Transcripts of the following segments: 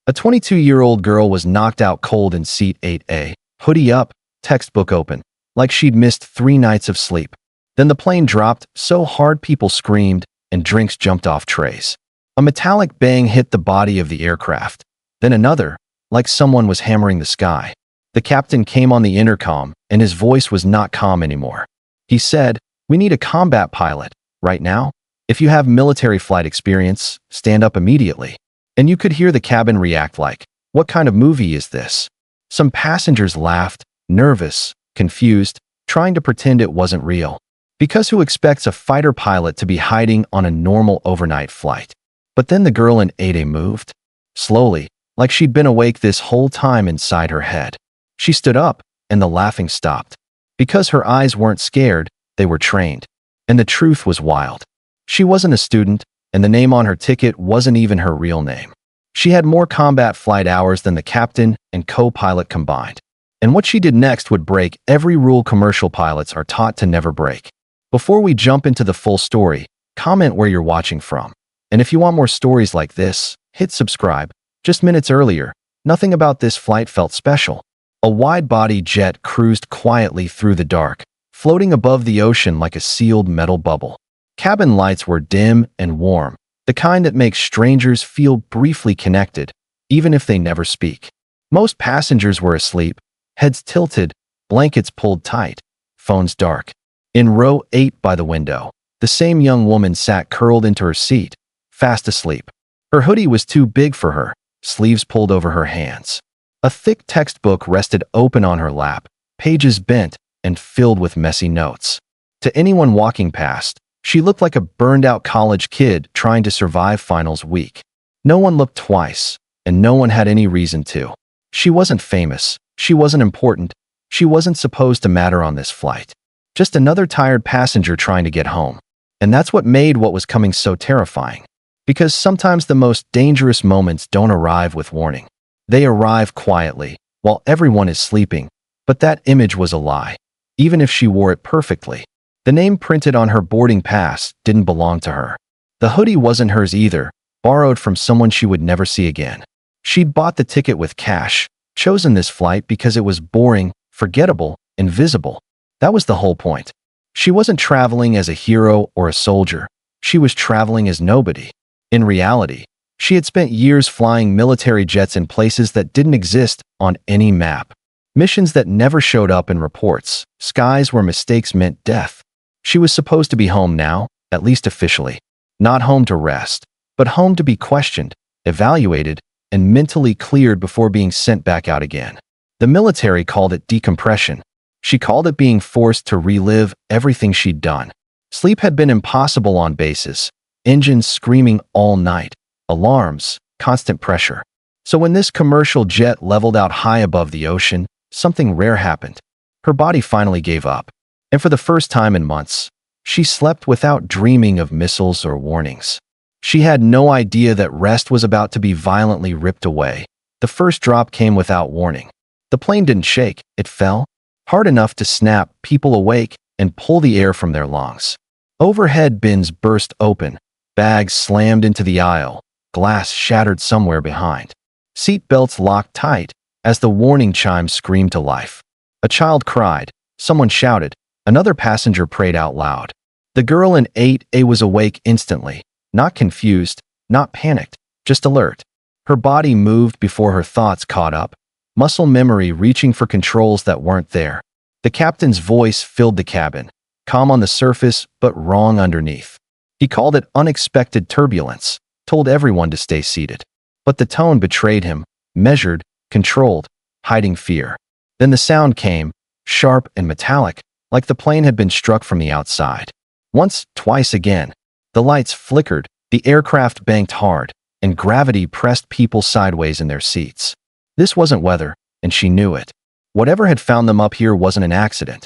A 22-year-old girl was knocked out cold in seat 8A, hoodie up, textbook open, like she'd missed 3 nights of sleep. Then the plane dropped so hard people screamed and drinks jumped off trays. A metallic bang hit the body of the aircraft. Then another, like someone was hammering the sky. The captain came on the intercom, and his voice was not calm anymore. He said, "We need a combat pilot, right now. If you have military flight experience, stand up immediately." And you could hear the cabin react like, "What kind of movie is this?" Some passengers laughed, nervous, confused, trying to pretend it wasn't real. Because who expects a fighter pilot to be hiding on a normal overnight flight? But then the girl in 8A moved. Slowly, like she'd been awake this whole time inside her head. She stood up, and the laughing stopped. Because her eyes weren't scared, they were trained. And the truth was wild. She wasn't a student, and the name on her ticket wasn't even her real name. She had more combat flight hours than the captain and co-pilot combined. And what she did next would break every rule commercial pilots are taught to never break. Before we jump into the full story, comment where you're watching from. And if you want more stories like this, hit subscribe. Just minutes earlier, nothing about this flight felt special. A wide-body jet cruised quietly through the dark, floating above the ocean like a sealed metal bubble. Cabin lights were dim and warm, the kind that makes strangers feel briefly connected, even if they never speak. Most passengers were asleep, heads tilted, blankets pulled tight, phones dark. In row 8 by the window, the same young woman sat curled into her seat, fast asleep. Her hoodie was too big for her, sleeves pulled over her hands. A thick textbook rested open on her lap, pages bent and filled with messy notes. To anyone walking past, she looked like a burned-out college kid trying to survive finals week. No one looked twice, and no one had any reason to. She wasn't famous, she wasn't important, she wasn't supposed to matter on this flight. Just another tired passenger trying to get home. And that's what made what was coming so terrifying. Because sometimes the most dangerous moments don't arrive with warning. They arrive quietly, while everyone is sleeping. But that image was a lie, even if she wore it perfectly. The name printed on her boarding pass didn't belong to her. The hoodie wasn't hers either, borrowed from someone she would never see again. She'd bought the ticket with cash, chosen this flight because it was boring, forgettable, invisible. That was the whole point. She wasn't traveling as a hero or a soldier. She was traveling as nobody. In reality, she had spent years flying military jets in places that didn't exist on any map. Missions that never showed up in reports, skies where mistakes meant death. She was supposed to be home now, at least officially. Not home to rest, but home to be questioned, evaluated, and mentally cleared before being sent back out again. The military called it decompression. She called it being forced to relive everything she'd done. Sleep had been impossible on bases, engines screaming all night, alarms, constant pressure. So when this commercial jet leveled out high above the ocean, something rare happened. Her body finally gave up. And for the first time in months, she slept without dreaming of missiles or warnings. She had no idea that rest was about to be violently ripped away. The first drop came without warning. The plane didn't shake, it fell. Hard enough to snap people awake and pull the air from their lungs. Overhead bins burst open, bags slammed into the aisle, glass shattered somewhere behind. Seat belts locked tight as the warning chimes screamed to life. A child cried, someone shouted, another passenger prayed out loud. The girl in 8A was awake instantly, not confused, not panicked, just alert. Her body moved before her thoughts caught up, muscle memory reaching for controls that weren't there. The captain's voice filled the cabin, calm on the surface but wrong underneath. He called it unexpected turbulence, told everyone to stay seated. But the tone betrayed him, measured, controlled, hiding fear. Then the sound came, sharp and metallic, like the plane had been struck from the outside. Once, twice again. The lights flickered, the aircraft banked hard, and gravity pressed people sideways in their seats. This wasn't weather, and she knew it. Whatever had found them up here wasn't an accident.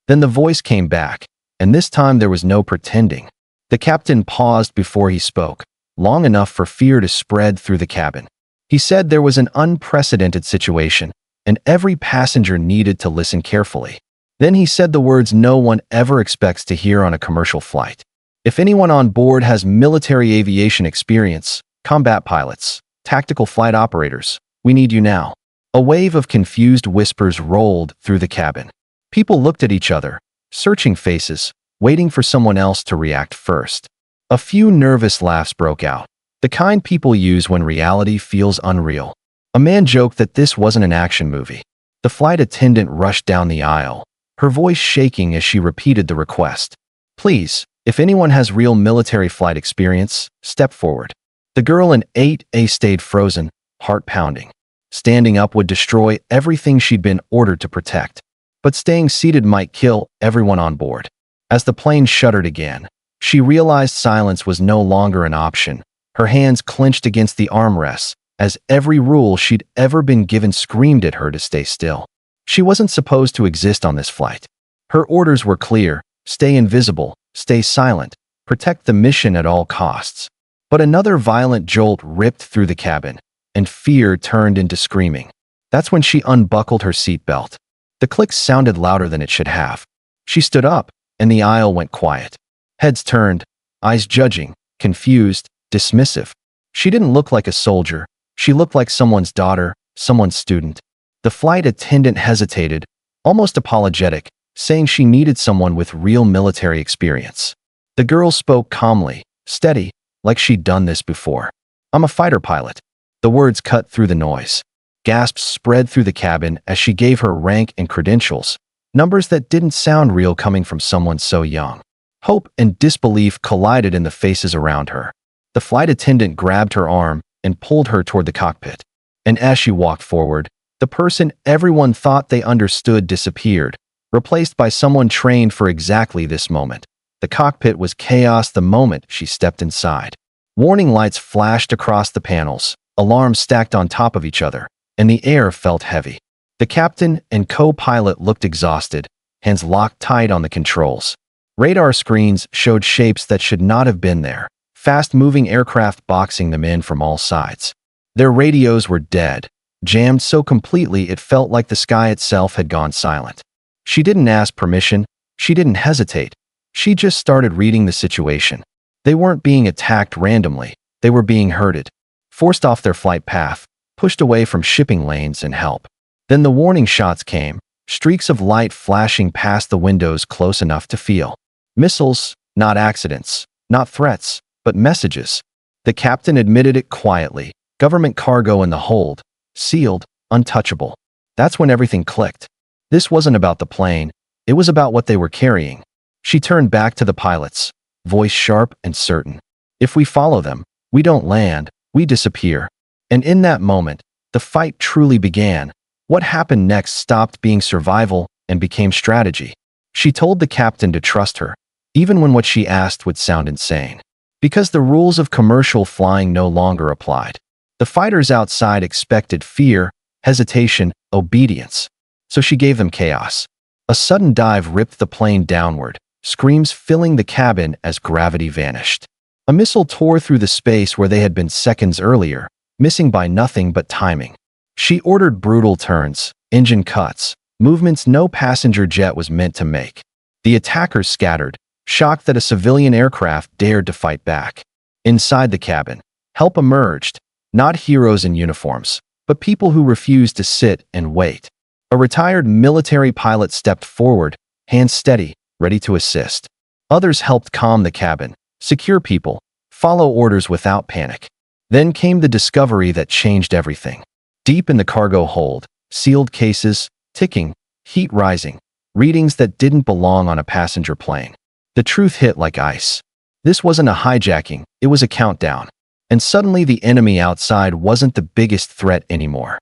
Then the voice came back, and this time there was no pretending. The captain paused before he spoke, long enough for fear to spread through the cabin. He said there was an unprecedented situation, and every passenger needed to listen carefully. Then he said the words no one ever expects to hear on a commercial flight. If anyone on board has military aviation experience, combat pilots, Tactical flight operators, we need you now." A wave of confused whispers rolled through the cabin. People looked at each other, searching faces, waiting for someone else to react first. A few nervous laughs broke out, the kind people use when reality feels unreal. A man joked that this wasn't an action movie. The flight attendant rushed down the aisle, her voice shaking as she repeated the request. "Please, if anyone has real military flight experience, step forward." The girl in 8A stayed frozen, heart pounding. Standing up would destroy everything she'd been ordered to protect. But staying seated might kill everyone on board. As the plane shuddered again, she realized silence was no longer an option. Her hands clenched against the armrests, as every rule she'd ever been given screamed at her to stay still. She wasn't supposed to exist on this flight. Her orders were clear: stay invisible, stay silent, protect the mission at all costs. But another violent jolt ripped through the cabin, and fear turned into screaming. That's when she unbuckled her seatbelt. The click sounded louder than it should have. She stood up, and the aisle went quiet. Heads turned, eyes judging, confused, dismissive. She didn't look like a soldier. She looked like someone's daughter, someone's student. The flight attendant hesitated, almost apologetic, saying she needed someone with real military experience. The girl spoke calmly, steady, like she'd done this before. "I'm a fighter pilot." The words cut through the noise. Gasps spread through the cabin as she gave her rank and credentials, numbers that didn't sound real coming from someone so young. Hope and disbelief collided in the faces around her. The flight attendant grabbed her arm and pulled her toward the cockpit. And as she walked forward, the person everyone thought they understood disappeared, replaced by someone trained for exactly this moment. The cockpit was chaos the moment she stepped inside. Warning lights flashed across the panels, alarms stacked on top of each other, and the air felt heavy. The captain and co-pilot looked exhausted, hands locked tight on the controls. Radar screens showed shapes that should not have been there, fast-moving aircraft boxing them in from all sides. Their radios were dead, jammed so completely it felt like the sky itself had gone silent. She didn't ask permission, she didn't hesitate. She just started reading the situation. They weren't being attacked randomly, they were being herded, forced off their flight path, pushed away from shipping lanes and help. Then the warning shots came, streaks of light flashing past the windows close enough to feel. Missiles, not accidents, not threats, but messages. The captain admitted it quietly. Government cargo in the hold, sealed, untouchable. That's when everything clicked. This wasn't about the plane, it was about what they were carrying. She turned back to the pilots, voice sharp and certain. "If we follow them, we don't land, we disappear." And in that moment, the fight truly began. What happened next stopped being survival and became strategy. She told the captain to trust her, even when what she asked would sound insane. Because the rules of commercial flying no longer applied. The fighters outside expected fear, hesitation, obedience. So she gave them chaos. A sudden dive ripped the plane downward, screams filling the cabin as gravity vanished. A missile tore through the space where they had been seconds earlier, missing by nothing but timing. She ordered brutal turns, engine cuts, movements no passenger jet was meant to make. The attackers scattered, shocked that a civilian aircraft dared to fight back. Inside the cabin, help emerged, not heroes in uniforms, but people who refused to sit and wait. A retired military pilot stepped forward, hands steady, ready to assist. Others helped calm the cabin, secure people, follow orders without panic. Then came the discovery that changed everything. Deep in the cargo hold, sealed cases, ticking, heat rising, readings that didn't belong on a passenger plane. The truth hit like ice. This wasn't a hijacking, it was a countdown. And suddenly the enemy outside wasn't the biggest threat anymore.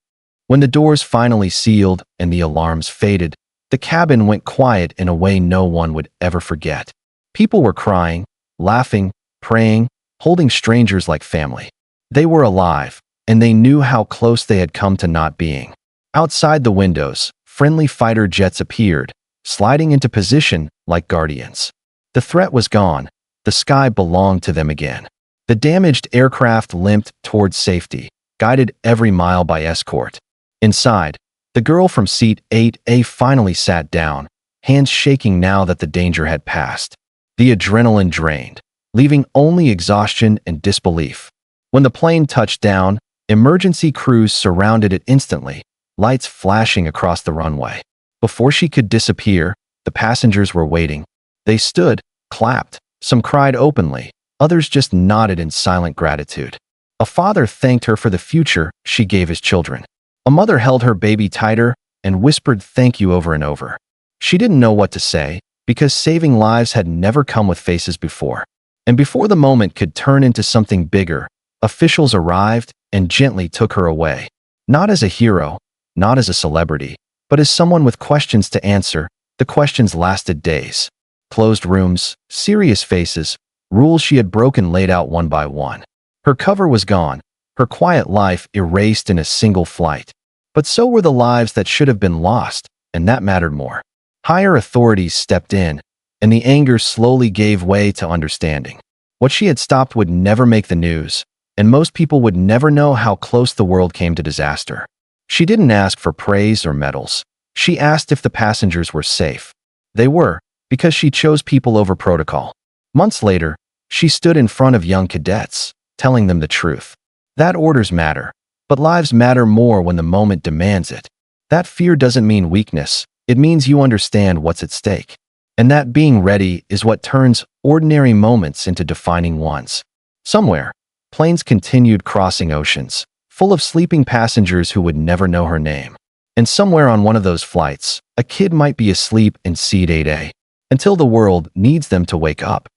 When the doors finally sealed and the alarms faded, the cabin went quiet in a way no one would ever forget. People were crying, laughing, praying, holding strangers like family. They were alive, and they knew how close they had come to not being. Outside the windows, friendly fighter jets appeared, sliding into position like guardians. The threat was gone. The sky belonged to them again. The damaged aircraft limped toward safety, guided every mile by escort. Inside, the girl from seat 8A finally sat down, hands shaking now that the danger had passed. The adrenaline drained, leaving only exhaustion and disbelief. When the plane touched down, Emergency crews surrounded it instantly, lights flashing across the runway. Before she could disappear, the passengers were waiting. They stood, clapped, some cried openly, others just nodded in silent gratitude. A father thanked her for the future she gave his children. A mother held her baby tighter and whispered thank you over and over. She didn't know what to say, because saving lives had never come with faces before. And before the moment could turn into something bigger, officials arrived and gently took her away. Not as a hero, not as a celebrity, but as someone with questions to answer. The questions lasted days. Closed rooms, serious faces, rules she had broken laid out one by one. Her cover was gone, her quiet life erased in a single flight. But so were the lives that should have been lost, and that mattered more. Higher authorities stepped in, and the anger slowly gave way to understanding. What she had stopped would never make the news, and most people would never know how close the world came to disaster. She didn't ask for praise or medals. She asked if the passengers were safe. They were, because she chose people over protocol. Months later, she stood in front of young cadets, telling them the truth. That orders matter, but lives matter more when the moment demands it. That fear doesn't mean weakness. It means you understand what's at stake. And that being ready is what turns ordinary moments into defining ones. Somewhere, planes continued crossing oceans, full of sleeping passengers who would never know her name. And somewhere on one of those flights, a kid might be asleep in seat 8A, until the world needs them to wake up.